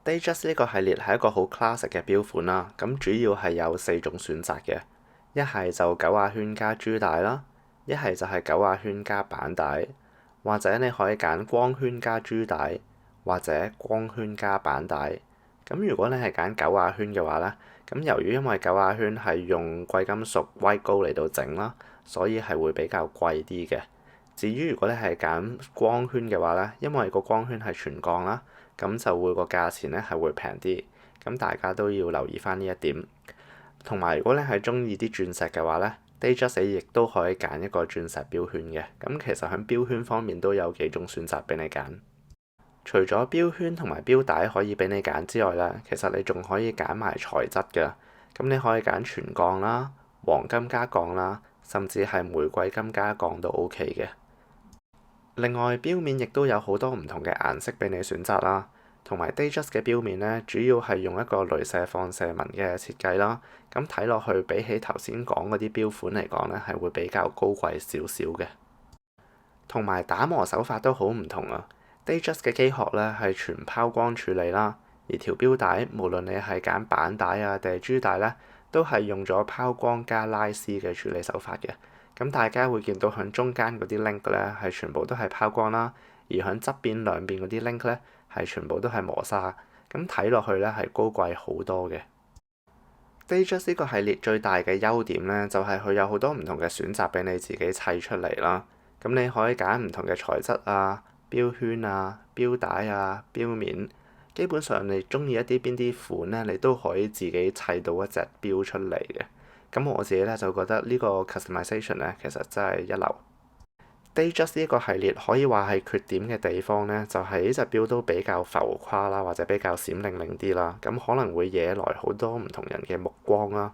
Datejust 呢個系列係一個好 classic 嘅錶款啦，咁主要係有4種選擇嘅，一係就9亞圈加珠帶啦，一係就係9亞圈加板帶，或者你可以揀光圈加珠帶，或者光圈加板帶。咁如果你係揀9亞圈嘅話咧，咁由於因為9亞圈係用貴金屬 white gold 嚟到整啦，所以係會比較貴啲嘅。至於如果你係揀光圈嘅話咧，因為個光圈係全鋼啦，咁就會個價錢咧係會平啲。咁大家都要留意翻呢一點。同埋如果你係中意啲鑽石嘅話咧，Datejust 亦都可以揀一個鑽石錶圈嘅。咁其實喺錶圈方面都有幾種選擇俾你揀。除咗錶圈同埋錶帶可以俾你揀之外咧，其實你仲可以揀埋材質㗎。咁你可以揀全鋼啦、黃金加鋼啦，甚至係玫瑰金加鋼都 OK 嘅。另外，錶面亦都有好多唔同嘅顏色俾你選擇啦，同埋 Datejust 嘅錶面咧，主要係用一個鐳射放射紋嘅設計啦。咁睇落去比起頭先講嗰啲錶款嚟講咧，係會比較高貴少少嘅。同埋打磨手法都好唔同啊。Datejust 嘅機殼咧係全拋光處理啦，而條錶帶無論你係揀板帶啊定係珠帶咧，都係用咗拋光加拉絲嘅處理手法嘅。咁大家會見到響中間嗰啲 link 咧係全部都係拋光啦，而響側邊兩邊嗰啲 link 咧係全部都係磨砂。咁睇落去咧係高貴好多嘅。Datejust 呢個系列最大嘅優點咧，就係佢有好多唔同嘅選擇俾你自己砌出嚟啦。咁你可以揀唔同嘅材質啊、錶圈啊、錶帶啊、錶面，基本上你中意一啲邊啲款咧，你都可以自己砌到一隻錶出嚟嘅。咁我自己咧就覺得呢個 customization 咧其實真係一流。Datejust 呢個系列可以話係缺點嘅地方咧，就係呢隻錶都比較浮誇啦，或者比較閃靈靈啲啦，咁可能會惹來好多唔同人嘅目光啦。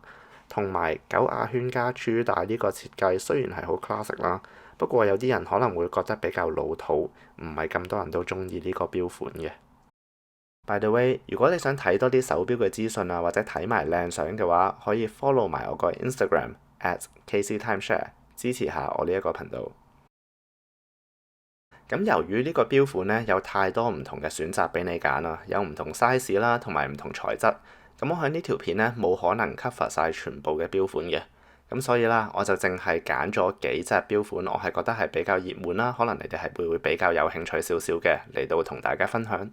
同埋9亞圈加珠帶呢個設計雖然係好 classic 啦，不過有啲人可能會覺得比較老土，唔係咁多人都中意呢個錶款嘅。By the way，如果你想睇多啲手錶嘅資訊啊，或者睇埋靚相嘅話，可以 follow 埋我個 Instagram @KCTimeshare， 支持下我呢一個頻道。咁由於呢個錶款咧有太多唔同嘅選擇俾你揀啦，有唔同 size 啦，同埋唔同材質。咁我喺呢條片咧冇可能 cover 晒全部嘅錶款嘅，咁所以啦，我就淨係揀咗幾隻錶款，我係覺得係比較熱門啦，可能你哋係會比較有興趣少少嘅，嚟到同大家分享。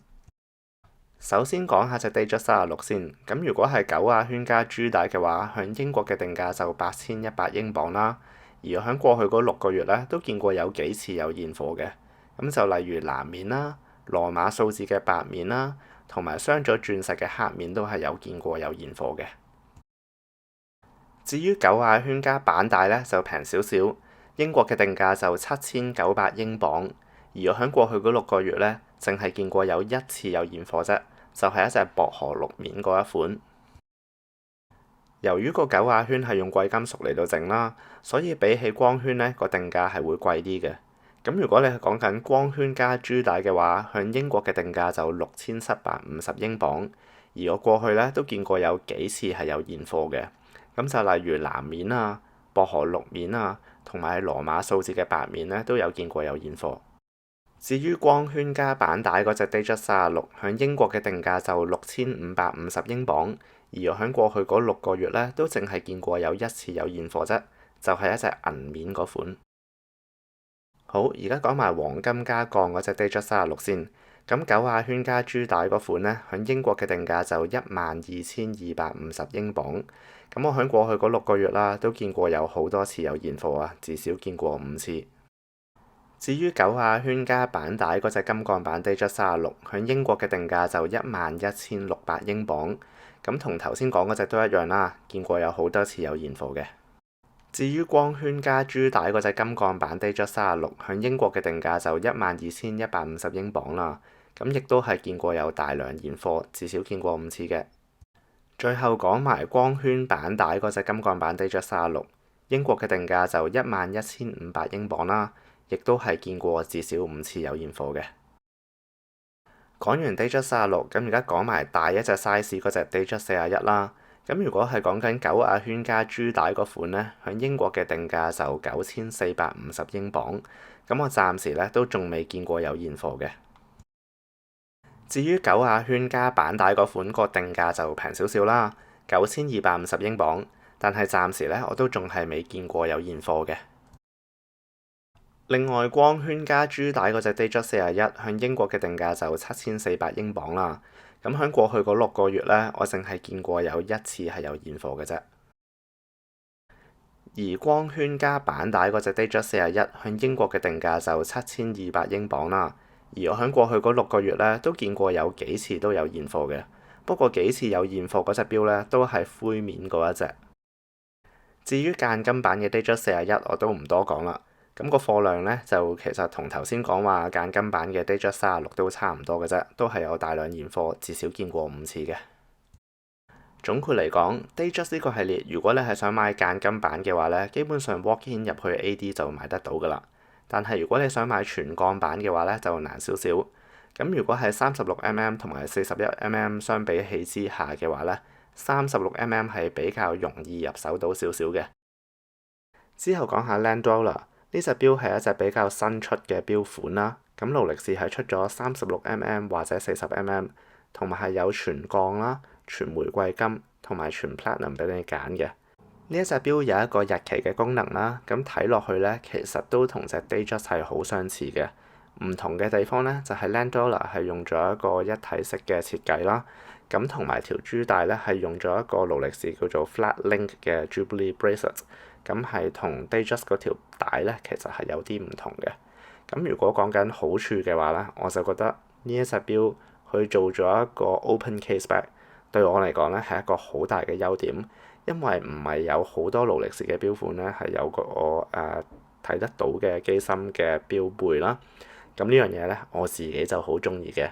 首先講下隻 Datejust 36先，咁如果係9亞圈加珠帶嘅話，響英國嘅定價就8100英鎊啦。而我響過去嗰6個月咧，都見過有幾次有現貨嘅。咁就例如藍面啦、羅馬數字嘅白面啦，同埋鑲咗鑽石嘅黑面都係有見過有現貨嘅。至於9亞圈加板帶咧，就平少少，英國嘅定價就7900英鎊。而我響過去嗰6個月咧，淨係見過有1次有現貨啫，就係一隻薄荷綠面嗰一款。由於個9亞圈係用貴金屬嚟到整啦，所以比起光圈咧，個定價係會貴啲嘅。咁如果你係講緊光圈加珠帶嘅話，向英國嘅定價就6750英鎊。而我過去咧都見過有幾次係有現貨嘅。咁就例如藍面啊、薄荷綠面啊，同埋羅馬數字嘅白面咧，都有見過有現貨。至於光圈加板帶嗰隻 Datejust 36，響英國嘅定價就6550英鎊，而我響過去嗰6個月咧，都淨係見過有1次有現貨啫，就係一隻銀面嗰款。好，而家講埋黃金加鋼嗰隻 Datejust 36先。咁9亞圈加珠帶嗰款咧，響英國嘅定價就12250英鎊。咁我響過去嗰6個月啦，都見過有好多次有現貨啊，至少見過5次。至於9亞圈加板帶嗰隻金鋼版 Datejust 36，響英國嘅定價就11600英鎊。咁同頭先講嗰隻都一樣啦，見過有好多次有現貨嘅。至於光圈加珠帶嗰隻金鋼版 Datejust 36，響英國嘅定價就12150英鎊啦。咁亦都係見過有大量現貨，至少見過5次嘅。最後講埋光圈板帶嗰隻金鋼版 Datejust 36，英國嘅定價就11500英鎊啦。亦都係見過至少5次有現貨嘅。講完 Datejust 36，咁而家講埋大一隻 size 嗰隻 Datejust 41啦。咁如果係講緊9亞圈加珠帶嗰款咧，喺英國嘅定價就9450英鎊。咁我暫時咧都仲未見過有現貨嘅。至於9亞圈加板帶嗰款個定價就平少少啦，9250英鎊，但係暫時呢，我都仲係未見過有現貨嘅。另外光圈加珠帶嗰隻 Datejust 41向英國嘅定價就7400英鎊啦。咁喺過去嗰6個月呢，我淨係見過有一次係有現貨嘅啫。而光圈加板帶嗰隻 Datejust 41向英國嘅定價就7200英鎊啦。而我喺過去嗰6個月呢，都見過有幾次都有現貨嘅，不過幾次有現貨嗰隻錶呢，都係灰面嗰一隻。至於間金版嘅 Datejust 41，我都唔多講啦。咁個貨量呢，就其實同頭先講話間金版嘅 Datejust 36都差唔多嘅啫，都係有大量現貨，至少見過5次嘅。總括嚟講，Datejust 呢個系列，如果你係想買間金版嘅話呢，基本上 walk in 入去 AD 就買得到噶啦。但係如果你想買全鋼版嘅話呢，就難少少。咁如果係36mm 同埋41mm 相比起之下嘅話呢，36mm 係比較容易入手到少少嘅。之後講下 Land Dweller。呢隻錶係一隻比較新出嘅錶款啦，咁勞力士係出咗36mm 或者40mm，同埋係有全鋼啦、全玫瑰金同埋全 Platinum 俾你揀嘅。呢一隻錶有一個日期嘅功能啦，咁睇落去呢，其實都同隻 Datejust 係好相似嘅。唔同嘅地方呢，就係 Land Dweller 係用咗一個一體式嘅設計啦，咁同埋條珠帶呢，係用咗一個勞力士叫做 Flat Link 嘅 Jubilee Bracelet。咁係同 Datejust 嗰條帶咧，其實係有啲唔同嘅。咁如果講緊好處嘅話咧，我就覺得呢一隻錶佢做咗一個 open case back，對我嚟講咧係一個好大嘅優點，因為唔係有好多勞力士嘅錶款咧係有個睇得到嘅機芯嘅錶背啦。咁呢樣嘢咧，我自己就好中意嘅。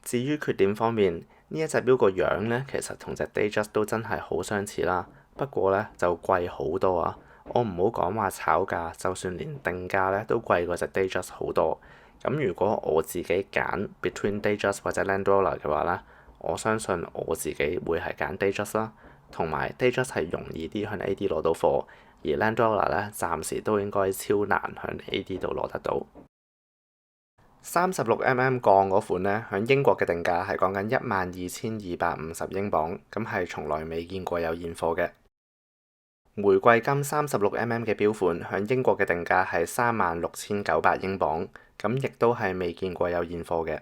至於缺點方面，呢一隻錶個樣咧，其實同隻 Datejust 都真係好相似啦，不過咧就貴好多啊！我唔好講話炒價，就算連定價咧都貴過隻 Datejust 好多。咁如果我自己揀 between Datejust 或者 Land Dweller 嘅話咧，我相信我自己會係揀 Datejust 啦。同埋 Datejust 係容易啲向 AD 攞到貨，而 Land Dweller 咧暫時都應該超難向 AD 度攞得到。36mm 鋼嗰款咧，喺英國嘅定價係講緊12250英鎊，咁係從來未見過有現貨嘅。玫瑰金36mm 嘅錶款喺英國嘅定價係36900英鎊，咁亦都係未見過有現貨嘅。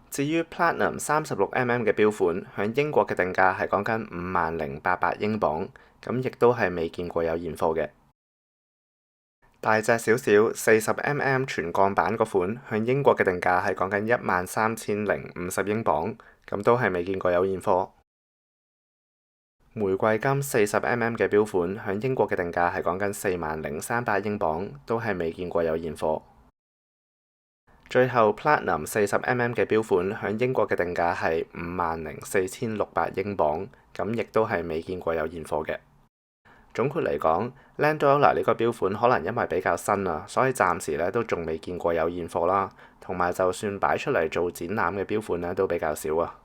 至於 Platinum 36mm 嘅錶款喺英國嘅定價係講緊50800英鎊，咁亦都係未見過有現貨嘅。大隻少少40mm 全鋼版嗰款喺英國嘅定價係講緊13050英鎊，咁都係未見過有現貨。玫瑰金40mm 嘅錶款喺英國嘅定價係講緊40300英鎊，都係未見過有現貨。最後 Platinum 40mm 嘅錶款喺英國嘅定價係54600英鎊，咁亦都係未見過有現貨嘅。總括嚟講，Land Dweller 呢個錶款可能因為比較新啊，所以暫時咧都仲未見過有現貨啦。同埋就算擺出嚟做展覽嘅錶款咧，都比較少啊。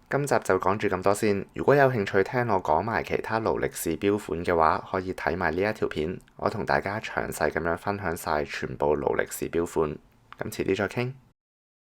今集就講住咁多先。如果有興趣聽我講埋其他勞力士錶款嘅話，可以睇埋呢一條片，我同大家詳細咁樣分享晒全部勞力士錶款。咁遲啲再傾。